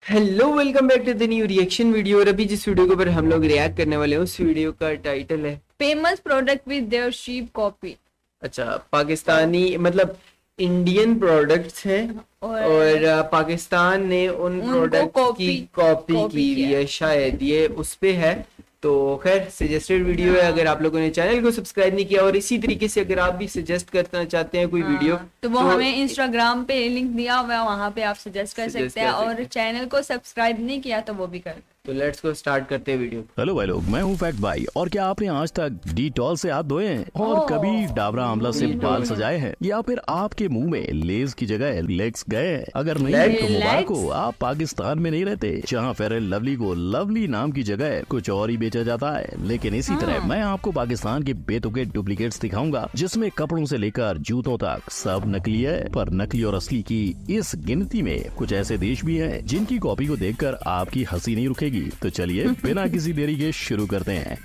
Hello, welcome back to the new reaction video. और अभी जिस वीडियो के ऊपर हम लोग रिएक्ट करने वाले हैं उस वीडियो का टाइटल है famous product with their cheap copy. अच्छा, पाकिस्तानी मतलब इंडियन प्रोडक्ट्स हैं और पाकिस्तान ने उन प्रोडक्ट की कॉपी की हुई है, शायद ये उस पे है। तो खैर सजेस्टेड वीडियो है। अगर आप लोगों ने चैनल को सब्सक्राइब नहीं किया और इसी तरीके से अगर आप भी सजेस्ट करना चाहते हैं कोई वीडियो तो वो हमें इंस्टाग्राम पे लिंक दिया हुआ है, वहां पे आप सजेस्ट कर सकते हैं। और चैनल को सब्सक्राइब नहीं किया तो वो भी कर। तो लेट्स गो, स्टार्ट करते हैं वीडियो। हेलो भाई लोग, मैं हूं फैक्ट भाई। और क्या आपने आज तक डिटॉल से हाथ धोए हैं और कभी डाबरा आंवला से बाल सजाए हैं, या फिर आपके मुंह में लेज की जगह लेग्स गए हैं? अगर नहीं है तो मुबारक हो, आप पाकिस्तान में नहीं रहते जहां फेयर एंड लवली को लवली नाम की जगह कुछ और ही बेचा जाता है। लेकिन इसी तरह मैं आपको पाकिस्तान के बेतुके डुप्लीकेट्स दिखाऊंगा जिसमें कपड़ों से लेकर जूतों तक सब नकली है। पर नकली और असली की इस गिनती में कुछ ऐसे देश भी हैं जिनकी कॉपी को देखकर आपकी हंसी नहीं रुकेगी। तो चलिए बिना किसी देरी के शुरू करते हैं।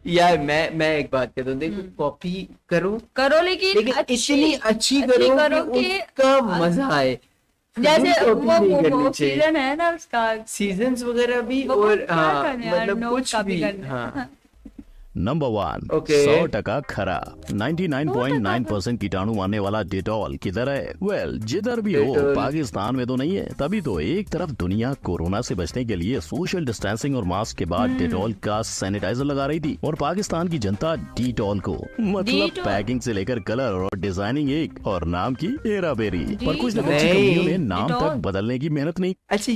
यार मैं एक बात कहता हूँ, देखो कॉपी करो लेकिन इतनी अच्छी करो कि उसका मजा आए। जैसे वो सीजन है ना उसका, सीजन्स वगैरह भी और मतलब कुछ भी। हाँ नंबर 1, Okay. 100% खरा 99.9% कीटाणु मारने वाला डेटॉल किधर है? वेल, जिधर भी हो, डेटॉल। पाकिस्तान में तो नहीं है। तभी तो एक तरफ दुनिया कोरोना से बचने के लिए सोशल डिस्टेंसिंग और मास्क के बाद डेटॉल का सैनिटाइजर लगा रही थी, और पाकिस्तान की जनता डेटॉल को मतलब पैकिंग से लेकर कलर और डिजाइनिंग एक और नाम की हेरा फेरी। पर कुछ कंपनियों ने नाम तक बदलने की मेहनत नहीं। अच्छा,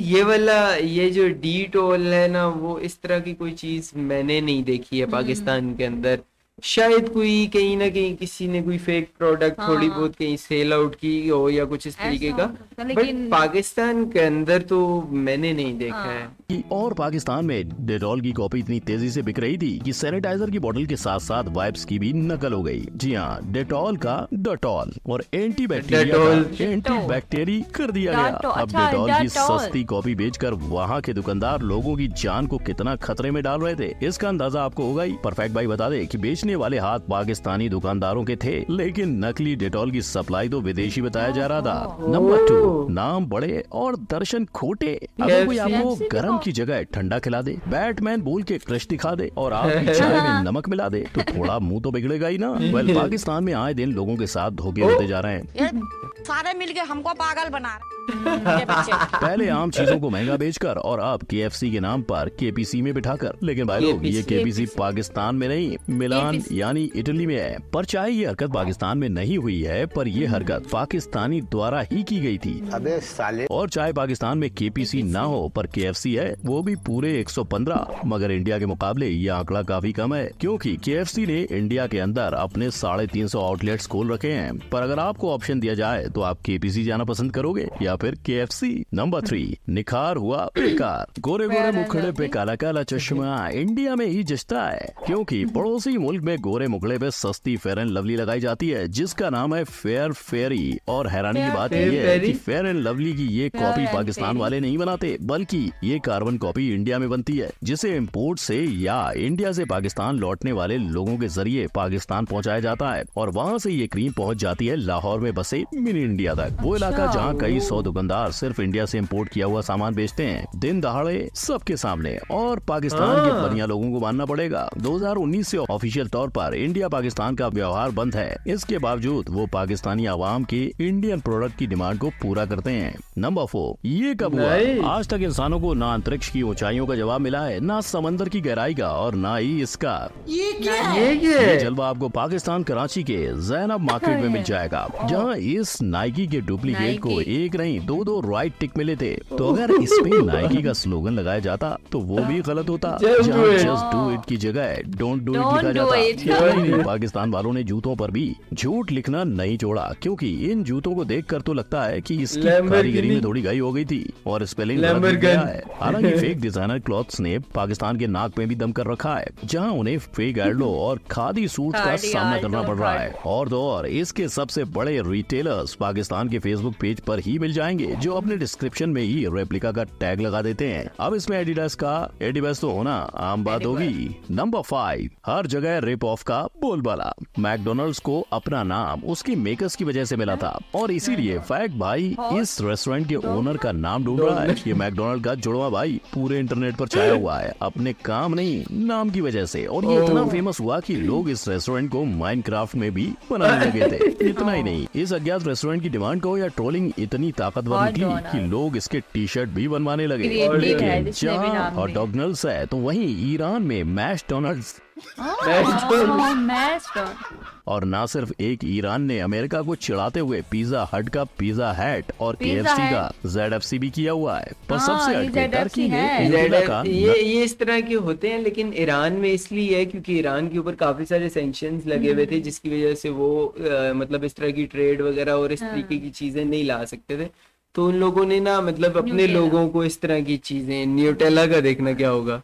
ये जो डीटोल है ना, वो इस तरह की कोई चीज मैंने नहीं देखी है पाकिस्तान के अंदर। शायद कोई कहीं ना कहीं किसी ने कोई फेक प्रोडक्ट थोड़ी बहुत कहीं सेल आउट की हो या कुछ इस तरीके का, बट पाकिस्तान के अंदर तो मैंने नहीं देखा है। और पाकिस्तान में डेटॉल की कॉपी इतनी तेजी से बिक रही थी कि सैनिटाइजर की बोतल के साथ साथ वाइप्स की भी नकल हो गई। जी हाँ, डेटॉल का डेटॉल और एंटी बैक्टीरिया कर दिया गया। अब डेटॉल की सस्ती कॉपी बेचकर वहाँ के दुकानदार लोगों की जान को कितना खतरे में डाल रहे थे, इसका अंदाजा आपको होगा ही। परफेक्ट भाई बता दे कि बेचने वाले हाथ पाकिस्तानी दुकानदारों के थे, लेकिन नकली डेटॉल की सप्लाई तो विदेशी बताया जा रहा था। नंबर 2, नाम बड़े और दर्शन खोटे। अगर कोई आपको गरम की जगह ठंडा खिला दे, बैटमैन बोल के क्रश दिखा दे और आपकी चाय में नमक मिला दे, तो थोड़ा मुंह तो बिगड़ेगा ही ना। वेल, पाकिस्तान में आए दिन लोगों के साथ धोखे होते जा रहे हैं। सारे मिलके हमको पागल बना रहे पहले आम चीजों को महंगा बेचकर और अब KFC के नाम पर KPC में बिठाकर। लेकिन भाई लोग, ये KPC पाकिस्तान में नहीं, मिलान यानी इटली में है। पर चाहे ये हरकत पाकिस्तान में नहीं हुई है, पर ये हरकत पाकिस्तानी द्वारा ही की गई थी। अबे साले। और चाहे पाकिस्तान में KPC ना हो पर KFC है, वो भी पूरे 115। मगर इंडिया के मुकाबले ये आंकड़ा काफी कम है, क्योंकि KFC ने इंडिया के अंदर अपने 350 आउटलेट्स खोल रखे हैं। पर अगर आपको ऑप्शन दिया जाए तो आप KPC जाना पसंद करोगे या फिर KFC? नंबर 3, निखार हुआ बेकार। गोरे गोरे मुखड़े पे काला काला चश्मा इंडिया में ही जचता है, क्योंकि पड़ोसी मुल्क में गोरे मुखड़े पे सस्ती फेयर एंड लवली लगाई जाती है जिसका नाम है फेयर फेरी। और हैरानी की बात यह है कि फेयर एंड लवली की ये कॉपी पाकिस्तान वाले नहीं बनाते, बल्कि ये कार्बन कॉपी इंडिया में बनती है, जिसे इम्पोर्ट से या इंडिया से पाकिस्तान लौटने वाले लोगों के जरिए पाकिस्तान पहुँचाया जाता है। और वहाँ से ये क्रीम पहुँच जाती है लाहौर में बसे मिनी इंडिया तक, वो इलाका जहाँ कई 100 दुकानदार सिर्फ इंडिया से इम्पोर्ट किया हुआ सामान बेचते हैं दिन दहाड़े सबके सामने। और पाकिस्तान के बनिया लोगों को मानना पड़ेगा, 2019 से ऑफिशियल तौर पर इंडिया पाकिस्तान का व्यवहार बंद है। इसके बावजूद वो पाकिस्तानी आवाम के इंडियन प्रोडक्ट की डिमांड को पूरा करते हैं। नंबर 4, ये कब हुआ? आज तक इंसानों को ना अंतरिक्ष की ऊंचाइयों का जवाब मिला है, ना समंदर की गहराई का, और ना ही इसका। ये जलवा आपको पाकिस्तान कराची के जैनब मार्केट में मिल जाएगा, जहाँ इस नाइकी के डुप्लीकेट को एक नहीं 2 राइट टिक मिले थे। तो अगर इस पे नाइकी का स्लोगन लगाया जाता तो वो भी गलत होता, जहाँ जस्ट डू इट की जगह डोंट डू इट लिखा जाता। नहीं, पाकिस्तान वालों ने जूतों पर भी झूठ लिखना नहीं छोड़ा, क्योंकि इन जूतों को देखकर तो लगता है कि इसकी कारीगरी में थोड़ी गई हो गई थी और स्पेलिंग गलत लिख गया है। हालांकि फेक डिजाइनर क्लॉथ्स ने पाकिस्तान के नाक में भी दम कर रखा है, जहां उन्हें फेक एडलो और खादी सूट का सामना करना पड़ रहा है। और तो और इसके सबसे बड़े रिटेलर्स पाकिस्तान के फेसबुक पेज पर ही मिल जाएंगे जो अपने डिस्क्रिप्शन में ही रेप्लिका का टैग लगा देते हैं। अब इसमें एडिडास का एडिबस तो होना आम बात होगी। नंबर 5, हर जगह रिप ऑफ का बोलबाला। मैकडोनल्ड्स को अपना नाम उसकी मेकर्स की वजह से मिला था और इसीलिए फैक्ट भाई इस रेस्टोरेंट के ओनर का नाम ढूंढ रहा है। ये मैकडोनल्ड का जुड़वा भाई पूरे इंटरनेट पर छाया हुआ है अपने काम नहीं नाम की वजह से, और ये इतना फेमस हुआ कि लोग इस रेस्टोरेंट को माइनक्राफ्ट में भी बनाने लगे थे। इतना ही नहीं, इस अज्ञात रेस्टोरेंट की डिमांड को या ट्रोलिंग इतनी ताकतवर निकली कि लोग इसके टी शर्ट भी बनवाने लगे। लेकिन जहाँ हॉट डॉगनल्ड्स है तो वहीं ईरान में मैकडोनल्ड्स। और ना सिर्फ एक ईरान ने अमेरिका को चिढ़ाते हुए पिज्जा हट का पिज्जा हैट और KFC का ZFC भी किया हुआ है। पर सबसे हटके टर्की ने न्यूटेला का ये इस तरह के होते हैं, लेकिन ईरान में इसलिए है क्योंकि ईरान के ऊपर काफी सारे सैंक्शंस लगे हुए थे जिसकी वजह से वो मतलब इस तरह की ट्रेड वगैरह और इस तरीके की चीजें नहीं ला सकते थे। तो उन लोगों ने ना मतलब अपने लोगों को इस तरह की चीजें, न्यूटेला का देखना क्या होगा,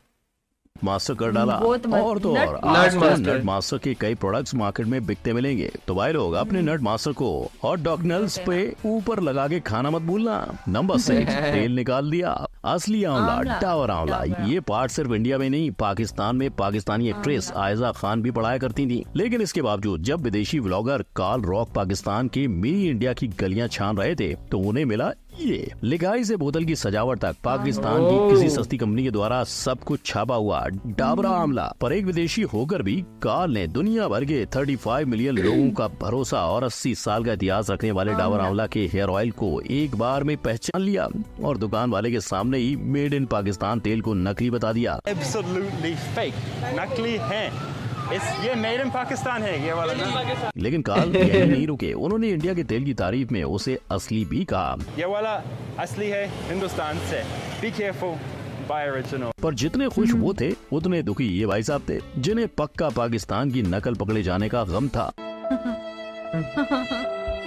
मास्टर कर डाला। और तो और आजकल नट मास्टर के कई प्रोडक्ट्स मार्केट में बिकते मिलेंगे। तो भाई लोग अपने नट मास्टर को हॉट डॉगनल्ड्स पे ऊपर लगा के खाना मत भूलना। नंबर 6, तेल निकाल दिया। असली आंवला, टावर आंवला। ये पार्ट सिर्फ इंडिया में नहीं, पाकिस्तान में पाकिस्तानी एक्ट्रेस आयजा खान भी पढ़ाया करती थी। लेकिन इसके बावजूद जब विदेशी व्लॉगर कार्ल रॉक पाकिस्तान के मिनी इंडिया की गलियां छान रहे थे तो उन्हें मिला ये लिखाई से बोतल की सजावट तक पाकिस्तान की किसी सस्ती कंपनी के द्वारा सब कुछ छापा हुआ डाबरा आमला। पर एक विदेशी होकर भी कार्ल ने दुनिया भर के 35 मिलियन लोगों का भरोसा और 80 साल का इतिहास रखने वाले डाबर आंवला के हेयर ऑयल को एक बार में पहचान लिया और दुकान वाले के सामने ही मेड इन पाकिस्तान तेल को नकली बता दिया। Absolutely fake, नकली है। ये मेड इन पाकिस्तान है ये वाला। लेकिन कार्ल यही नहीं रुके, उन्होंने इंडिया के तेल की तारीफ में उसे असली भी कहा। ये वाला असली है हिंदुस्तान से। Be careful, buy original। पर जितने खुश वो थे उतने दुखी ये भाई साहब थे जिन्हें पक्का पाकिस्तान की नकल पकड़े जाने का गम था।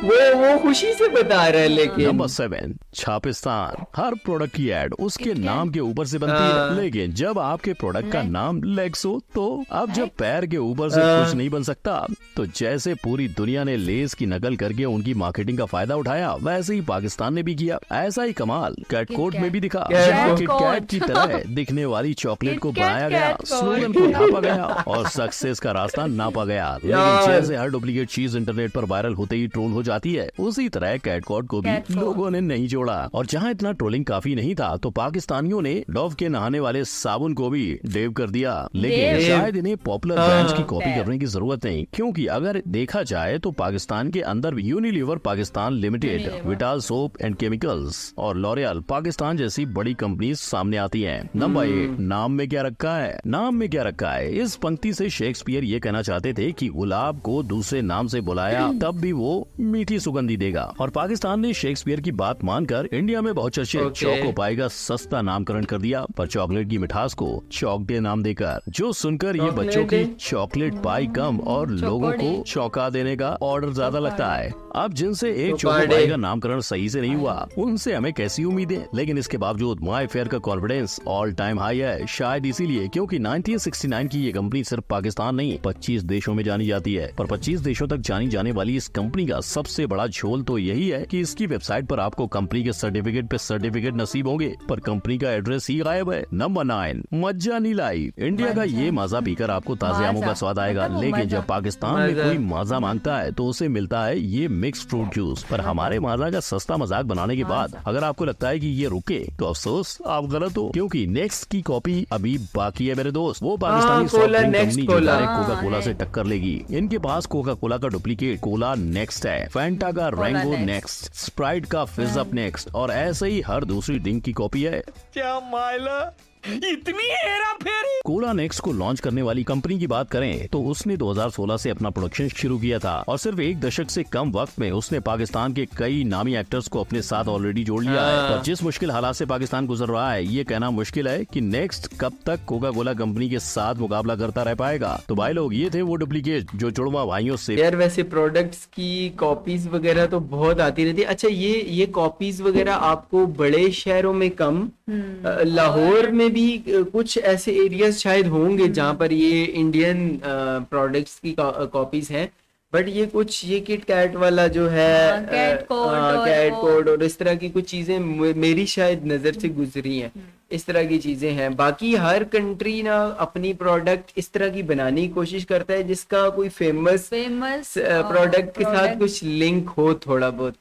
वो खुशी से बता रहे हैं। लेकिन नंबर 7, छापिस्तान। हर प्रोडक्ट की एड उसके नाम के ऊपर से बनती है, लेकिन जब आपके प्रोडक्ट का नाम लेग्स हो तो अब जब पैर के ऊपर से कुछ नहीं बन सकता, तो जैसे पूरी दुनिया ने लेस की नकल करके उनकी मार्केटिंग का फायदा उठाया, वैसे ही पाकिस्तान ने भी किया। ऐसा ही कमाल कैटकोट में भी दिखा। किटकैट की तरह दिखने वाली चॉकलेट को बनाया गया, स्लोगन को ढापा गया और सक्सेस का रास्ता नापा गया। लेकिन जैसे हर डुप्लीकेट चीज इंटरनेट पर वायरल होते ही ट्रोल हो जाती है, उसी तरह कैटकोट को भी लोगों ने नहीं जोड़ा। और जहां इतना ट्रोलिंग काफी नहीं था तो पाकिस्तानियों ने डव के नहाने वाले साबुन को भी डेव कर दिया। लेकिन शायद इन्हें पॉपुलर ब्रांड्स की कॉपी करने की जरूरत नहीं, क्योंकि अगर देखा जाए तो पाकिस्तान के अंदर भी Unilever Pakistan limited, vital soap and chemicals और लॉरियल पाकिस्तान जैसी बड़ी कंपनी सामने आती है। नंबर 8, नाम में क्या रखा है। नाम में क्या रखा है, इस पंक्ति से शेक्सपियर ये कहना चाहते थे कि गुलाब को दूसरे नाम से बुलाया तब भी वो मीठी सुगंधी देगा। और पाकिस्तान ने शेक्सपियर की बात मानकर इंडिया में बहुत चर्चित चौको पाई का सस्ता नामकरण कर दिया, पर चॉकलेट की मिठास को चॉकडे नाम देकर, जो सुनकर ये बच्चों की चॉकलेट पाई कम और लोगों को चौंका देने का ऑर्डर ज्यादा लगता है। अब जिनसे एक चौको पाई का नामकरण सही से नहीं हुआ, उनसे हमें कैसी उम्मीदें। लेकिन इसके बावजूद माय फेयर का कॉन्फिडेंस ऑल टाइम हाई है, शायद इसीलिए क्योंकि 1969 की ये कंपनी सिर्फ पाकिस्तान नहीं 25 देशों में जानी जाती है। पर 25 देशों तक जानी जाने वाली इस कंपनी का सबसे बड़ा झोल तो यही है कि इसकी वेबसाइट पर आपको कंपनी के सर्टिफिकेट पे सर्टिफिकेट नसीब होंगे, पर कंपनी का एड्रेस ही गायब है। नंबर 9, मज्जा नीलाई। इंडिया का ये माजा पीकर आपको ताजे आमों का स्वाद आएगा, लेकिन जब पाकिस्तान में कोई माजा मांगता है तो उसे मिलता है ये मिक्स फ्रूट जूस। पर हमारे माजा का सस्ता मजाक बनाने के बाद अगर आपको लगता है कि ये रुके तो अफसोस, आप गलत हो, क्योंकि नेक्स्ट की कॉपी अभी बाकी है मेरे दोस्त। वो पाकिस्तानी सॉफ्ट ड्रिंक कंपनी जो डायरेक्ट कोका कोला से टक्कर लेगी। इनके पास कोका कोला का डुप्लीकेट कोला नेक्स्ट है, फैंटा का रेनबो नेक्स्ट, स्प्राइट का फिज अप नेक्स्ट, और ऐसे ही हर दूसरी ड्रिंक की कॉपी है। क्या माइला इतनी हेरा फेरी। कोला नेक्स्ट को लॉन्च करने वाली कंपनी की बात करें तो उसने 2016 से अपना प्रोडक्शन शुरू किया था और सिर्फ एक दशक से कम वक्त में उसने पाकिस्तान के कई नामी एक्टर्स को अपने साथ ऑलरेडी जोड़ लिया है। पर जिस मुश्किल हालात से पाकिस्तान गुजर रहा है, ये कहना मुश्किल है कि नेक्स्ट कब तक कोका कोला कंपनी के साथ मुकाबला करता रह पाएगा। तो भाई लोग, ये थे वो डुप्लीकेट जो जुड़वा भाइयों से। यार वैसे प्रोडक्ट्स की कॉपीज वगैरह तो बहुत आती रहती है। अच्छा, ये कॉपीज वगैरह आपको बड़े शहरों में कम, लाहौर में भी कुछ ऐसे एरियाज शायद होंगे जहां पर ये इंडियन प्रोडक्ट्स की कॉपीज हैं, बट ये कुछ ये किट कैट वाला जो है हाँ, कैट कोड और कैट वो- कोड और इस तरह की कुछ चीजें मेरी शायद नजर से गुजरी हैं। इस तरह की चीजें हैं। बाकी हर कंट्री ना अपनी प्रोडक्ट इस तरह की बनाने की कोशिश करता है जिसका कोई फेमस प्रोडक्ट के साथ कुछ लिंक हो थोड़ा बहुत।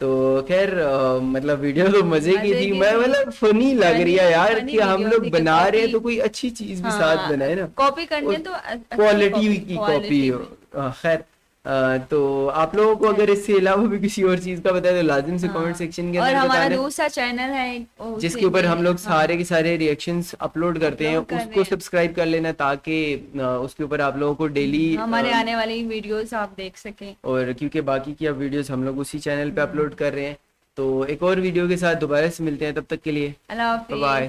तो खैर मतलब वीडियो तो मजे की मजे थी। की मैं थी। मतलब फनी लग रही है यार funny कि हम video लोग थी कि बना रहे हैं copy- तो कोई अच्छी चीज भी हाँ, साथ बनाए ना, कॉपी करनी है तो अच्छी क्वालिटी की कॉपी quality हो। में। खैर तो आप लोगों को अगर इससे अलावा भी किसी और चीज का बताए तो लाजिम से कमेंट सेक्शन के और अंदर हमारा बताना, दूसरा चैनल है जिसके ऊपर हम लोग सारे के सारे रिएक्शंस अपलोड करते हैं। अपलोड कर रहे उसको हैं। सब्सक्राइब कर लेना ताकि उसके ऊपर आप लोगों को डेली हमारे आने वाली वीडियोस आप देख सकें। और क्योंकि बाकी की अब वीडियोस हम लोग उसी चैनल पे अपलोड कर रहे हैं। तो एक और वीडियो के साथ दोबारा से मिलते हैं, तब तक के लिए अल्लाह हाफिज़। बाय।